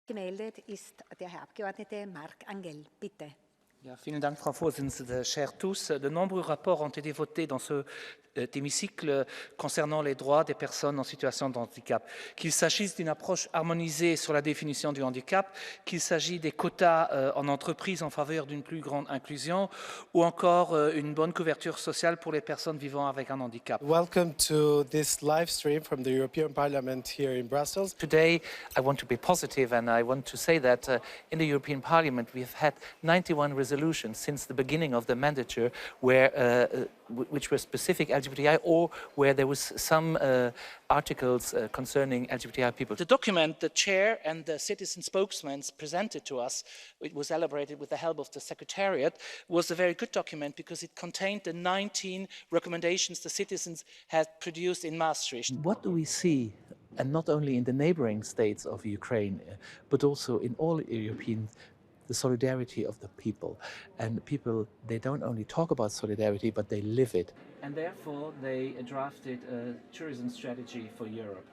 Gemeldet ist der Herr Abgeordnete Marc ANGEL. Bitte. Ja, vielen Dank, Frau Vorsitzende. Chers tous, de nombreux rapports ont été votés dans cet hémicycle concernant les droits des personnes en situation de handicap. Qu'il s'agisse d'une approche harmonisée sur la définition du handicap, qu'il s'agisse des quotas en entreprise en faveur d'une plus grande inclusion ou encore une bonne couverture sociale pour les personnes vivant avec un handicap. Welcome to this live stream from the European Parliament here in Brussels. Today, I want to be positive and I want to say that in the European Parliament we've had 91 resolutions since the beginning of the mandature which were specific LGBTI or where there was some articles concerning LGBTI people. The document the Chair and the citizen spokesmen presented to us, it was elaborated with the help of the Secretariat, was a very good document because it contained the 19 recommendations the citizens had produced in Maastricht. What do we see, and not only in the neighboring states of Ukraine, but also in all European, the solidarity of the people. And people, they don't only talk about solidarity, but they live it. And therefore they drafted a tourism strategy for Europe.